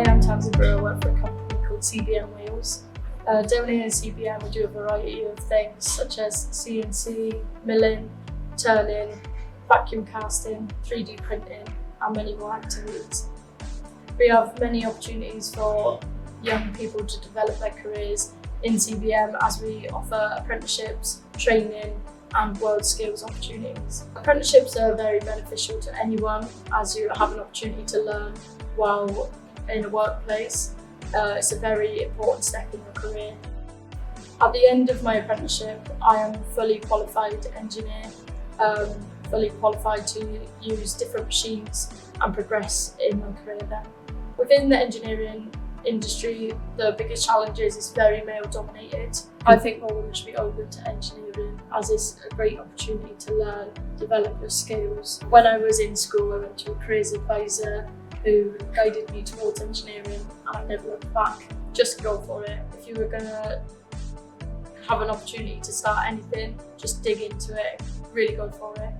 I am Tamsin. I work for a company called CBM Wales. Down here in CBM we do a variety of things such as CNC, milling, turning, vacuum casting, 3D printing and many more activities. We have many opportunities for young people to develop their careers in CBM as we offer apprenticeships, training and world skills opportunities. Apprenticeships are very beneficial to anyone as you have an opportunity to learn while in a workplace. It's a very important step in your career. At the end of my apprenticeship, I am a fully qualified engineer, fully qualified to use different machines and progress in my career then. Within the engineering industry, the biggest challenge is it's very male dominated. I think more women should be open to engineering as it's a great opportunity to learn, develop your skills. When I was in school, I went to a careers advisor who guided me towards engineering and I never looked back. Just go for it. If you were going to have an opportunity to start anything, just dig into it, really go for it.